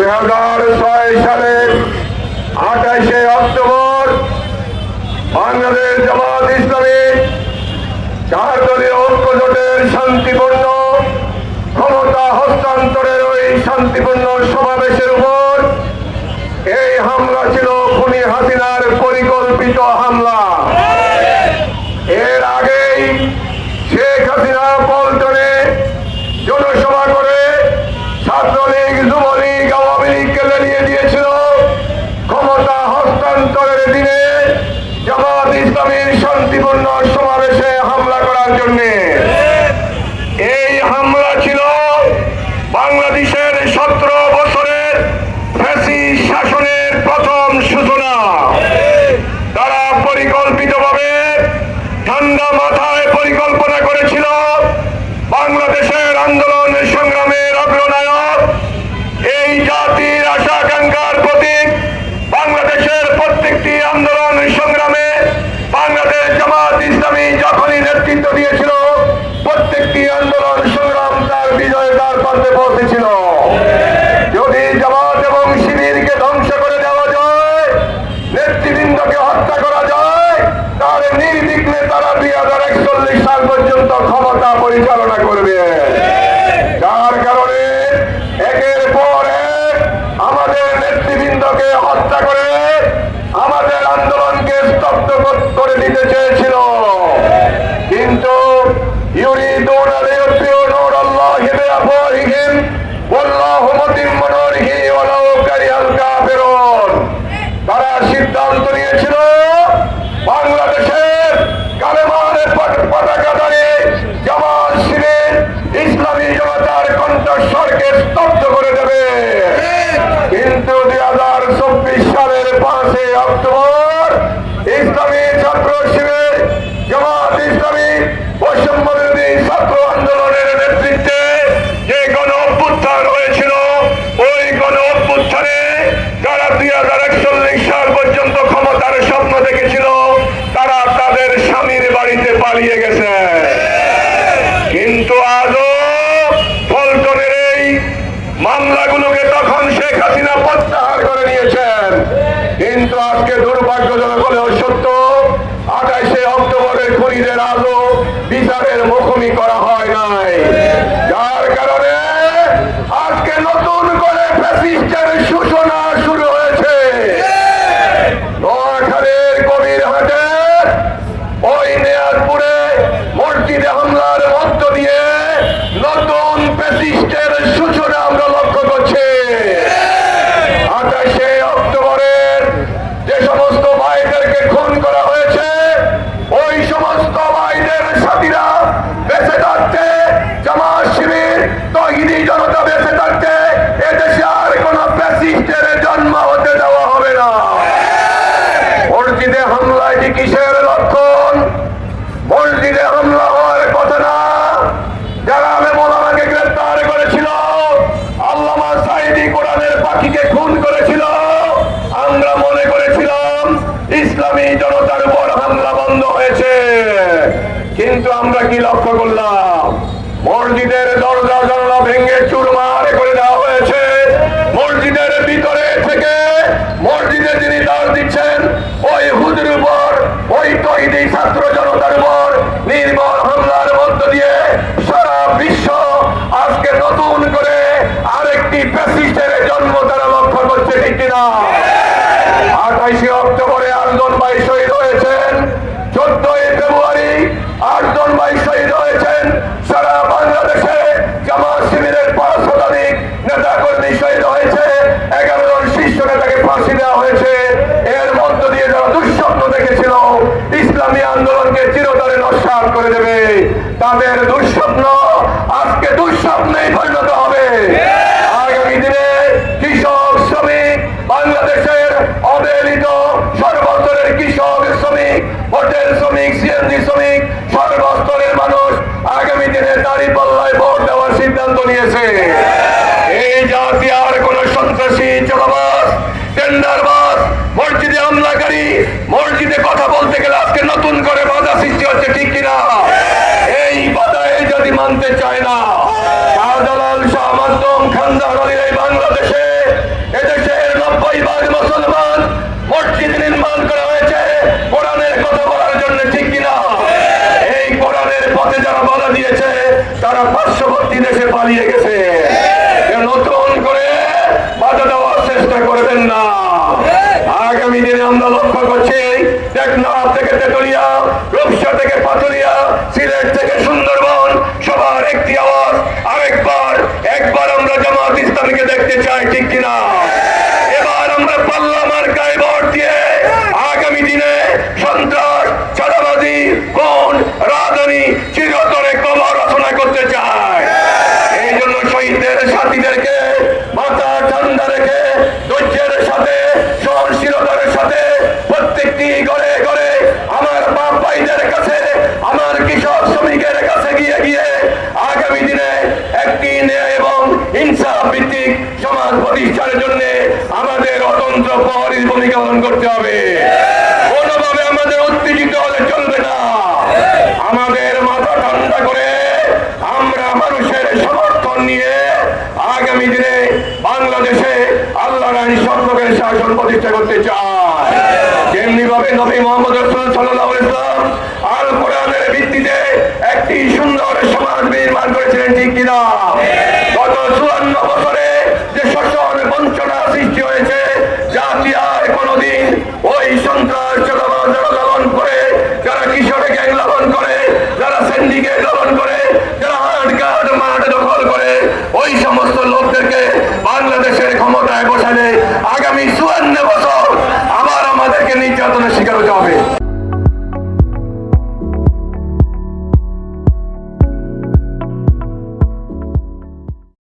2006 সালের 28শে অক্টোবর বাংলাদেশ জামাত ইসলামী 4 দলীয় ঐক্য জোটের শান্তিপূর্ণ ক্ষমতা হস্তান্তরের ওই শান্তিপূর্ণ সমাবেশের উপর এই হামলা ছিল খুনি হাসিনার পরিকল্পিত হামলা। এর আগেই শেখ হাসিনা পল্টনে জনসভা করে ছাত্রলীগ, যুবলীগ, আওয়ামী লীগকে লেলিয়ে দিয়েছিল। ক্ষমতা হস্তান্তরের দিনে জামাত ইসলামীর শান্তিপূর্ণ সমাবেশে হামলা করার জন্য। এই হামলা ছিল বাংলাদেশের 17 বছরের ফ্যাসিস্ট শাসনের প্রথম সূচনা। তারা পরিকল্পিতভাবে ঠান্ডা মাথায় পরিকল্পনা করেছিল বাংলাদেশের আন্দোলন সংগ্রামের অগ্রনায়ক, এই জাতির আশা আকাঙ্ক্ষার প্রতীক, বাংলাদেশের প্রত্যেকটি আন্দোলন সংগ্রামে বাংলাদেশ জামাত ইসলামী যখনই নেতৃত্ব দিয়েছিল, প্রত্যেকটি আন্দোলন সংগ্রাম তার বিজয় দ্বার প্রান্তে পৌঁছেছিল। যদি জামাত এবং শিবিরকে ধ্বংস করে দেওয়া যায়, নেতৃবৃন্দকে হত্যা করা যায়, তাহলে নির্বিঘ্নে তারা 2041 সাল পর্যন্ত ক্ষমতা পরিচালনা করবে। যার কারণে একের পর এক আমাদের নেতৃবৃন্দকে হত্যা করে আমাদের আন্দোলনকে স্তব্ধ করে দিতে চেয়েছিল। কিন্তু ইউরিদুনা লিইউতফিউ নূরাল্লাহি বিআফওয়াহিহিম ওয়াল্লাহু মুতিম্মু নূরিহি ওয়ালাউ কারিহাল কাফিরুন। তারা সিদ্ধান্ত নিয়েছিল বাংলাদেশের কালেমার পতাকা ধরে জামাত শিবির ইসলামী জনতার কণ্ঠস্বরকে স্তব্ধ করে দেবে। কিন্তু 2024 সালের 5 অক্টোবর ইসলামী ছাত্র শিবির জামাত ইসলামী বৈষম্য বিরোধী ছাত্র আন্দোলনের নেতৃত্বে যে গণ অভ্যুত্থান হয়েছিল, ওই গণ অভ্যুত্থানে যারা 2041 সাল পর্যন্ত ক্ষমতার স্বপ্ন দেখেছিল, তারা তাদের স্বামীর বাড়িতে পালিয়ে গেছে। কিন্তু আজও পল্টনের এই মামলাগুলোকে তখন শেখ হাসিনা প্রত্যাহার করে নিয়েছেন। কিন্তু আজকে দুর্ভাগ্যজনক হলেও সত্য, 28শে অক্টোবরের খুনিদের আজও বিচারের মুখোমুখি করা হয় নাই। যার কারণে আজকে নতুন করে ফ্যাসিস্টের সূচনা শুরু হয়েছে। নোয়াখালীর কবিরহাটের ওই নিয়াজপুরে মসজিদে হামলার মধ্য দিয়ে নতুন ফ্যাসিস্টের সূচনা আমরা লক্ষ্য করছি। 28শে অক্টোবরের যে সমস্ত ভাইদেরকে খুন করা হয়েছে, ওই সমস্ত ভাইদের সাথীরা বেঁচে থাকতে, জামাত শিবির তৌহিদি জনতা বেঁচে থাকতে এদেশে আর কোন ফ্যাসিস্টের জন্ম হতে দেওয়া হবে না। মসজিদে হামলা এটি কিসের লক্ষণ? মসজিদে হামলা হওয়ার কথা না। যারা আলেম ওলামাকে গ্রেফতার করেছিল, আল্লামা সাঈদী কোরআনের পাখিকে খুন করেছিল, আমরা মনে করেছিলাম ইসলামী জনতার উপর হামলা বন্ধ হয়েছে। কিন্তু আমরা কি লক্ষ্য করলাম? মসজিদের দরজা জানালা ভেঙে চুরমার করে দেওয়া হয়েছে। মসজিদের ভিতরে থেকে মসজিদে যিনি দান দিচ্ছেন, ওই হুজুর উপর, ওই তৌহিদি ছাত্র জনতার উপর নির্মম হামলার মধ্য দিয়ে সারা বিশ্ব আজকে নতুন করে আরেকটি ফ্যাসিস্টের জন্ম তারা লক্ষ্য করছে, ঠিক কিনা? 28শে অক্টোবরে 8 জন ভাই শহীদ হয়েছেন। 14ই ফেব্রুয়ারি 8 জন ভাই শহীদ হয়েছেন। সারা বাংলাদেশে জামাত শিবিরের 5 শতাধিক নেতা কর্মী শহীদ হয়েছে। 11 জন শীর্ষ নেতাকে ফাঁসি দেওয়া হয়েছে। এর মধ্য দিয়ে যারা দুঃস্বপ্ন দেখেছিল ইসলামী আন্দোলনকে চিরতরে নস্যাৎ করে দেবে, তাদের দুঃস্বপ্ন আজকে দুঃস্বপ্নেই পরিণত হবে। আগামী দিনে কৃষক, শ্রমিক, বাংলাদেশের অবহেলিত সর্বস্তরের কৃষক, শ্রমিক, হোটেল শ্রমিক, সিএনজি শ্রমিক, সর্বস্তরের মানুষ আগামী দিনে দাঁড়িপাল্লায় ভোট দেওয়ার সিদ্ধান্ত নিয়েছে। এই জাতি আর কোন সন্ত্রাসী, চাঁদাবাজ, টেন্ডারবাজ, মসজিদে হামলাকারী, মসজিদে কথা বলতে গেলে আজকে নতুন করে বাধা সৃষ্টি হচ্ছে, ঠিক কিনা? এই বাধা এই জাতি মানতে চায় না। শাহজালাল, শাহ মাসুম, খানদার আলীর এই বাংলাদেশে লাখ মুসলমান মসজিদ নির্মাণ করা হয়েছে কোরআনের কথা বলার জন্য, ঠিক কিনা? এই কোরআনের পথে যারা বাধা দিয়েছে তারা পার্শ্ববর্তী দেশে পালিয়ে গেছে। নতুন করে বাধা দেওয়ার চেষ্টা করবেন না। আগামী দিনে আমরা লক্ষ্য করছি টেকনাফ থেকে তেতুলিয়া, রূপসা থেকে পাতুলিয়া, সিলেট থেকে সুন্দরবন, সবার একটি আওয়াজ একবার আমরা জামাত ইসলামীকে দেখতে চাই, ঠিক কিনা? এবার আমরা পাল্লা মার্কায় ভোট দিয়ে আগামী দিনে সন্ত্রাস, চাঁদাবাজি, খুন, রাজধানী চিরতরে কবর রচনা করতে চাই। এই জন্য শহীদদের সাথীদেরকে মাথা ঠান্ডা রেখে ধৈর্যের সাথে, সহনশীলতার সাথে প্রত্যেকটি ঘরে ঘরে আমার বাপ ভাইদের কাছে, আমার কৃষক শ্রমিকের কাছে গিয়ে গিয়ে আগামী দিনে একটি ন্যায় এবং ইনসাফ ভিত্তিক সমাজ প্রতিষ্ঠার জন্য আমাদের অতন্ত্র প্রহরীর ভূমিকা পালন করতে হবে। কোনোভাবে আমাদের উত্তেজিত হলে চলবে না। আমাদের মাথা ঠান্ডা করে আমরা মানুষের সমর্থন নিয়ে আগামী দিনে বাংলাদেশে আল্লাহর আইন সর্বকের শাসন প্রতিষ্ঠা করতে চাই। যেমনি ভাবে নবী মোহাম্মদ রাসূল সাল্লাল্লাহু আলাইহি ওয়াসাল্লাম আল কোরআনের ভিত্তিতে একটি সুন্দর সমাজ নির্মাণ করেছিলেন, ঠিক কিনা? গত 54 বছরে যে শোষণ বঞ্চনা সৃষ্টি হয়েছে, জাতি আর কোনোদিন ওই সন্ত্রাস চাঁদাবাজ যারা লালন করে, যারা কিশোরে গ্যাং লালন করে, যারা সিন্ডিকেট লালন করে, যারা হাট মাঠ দখল করে, ওই সমস্ত লোকদেরকে বাংলাদেশের ক্ষমতায় বসালে আগামী 54 বছর আবার আমাদেরকে নির্যাতনের শিকার হতে হবে।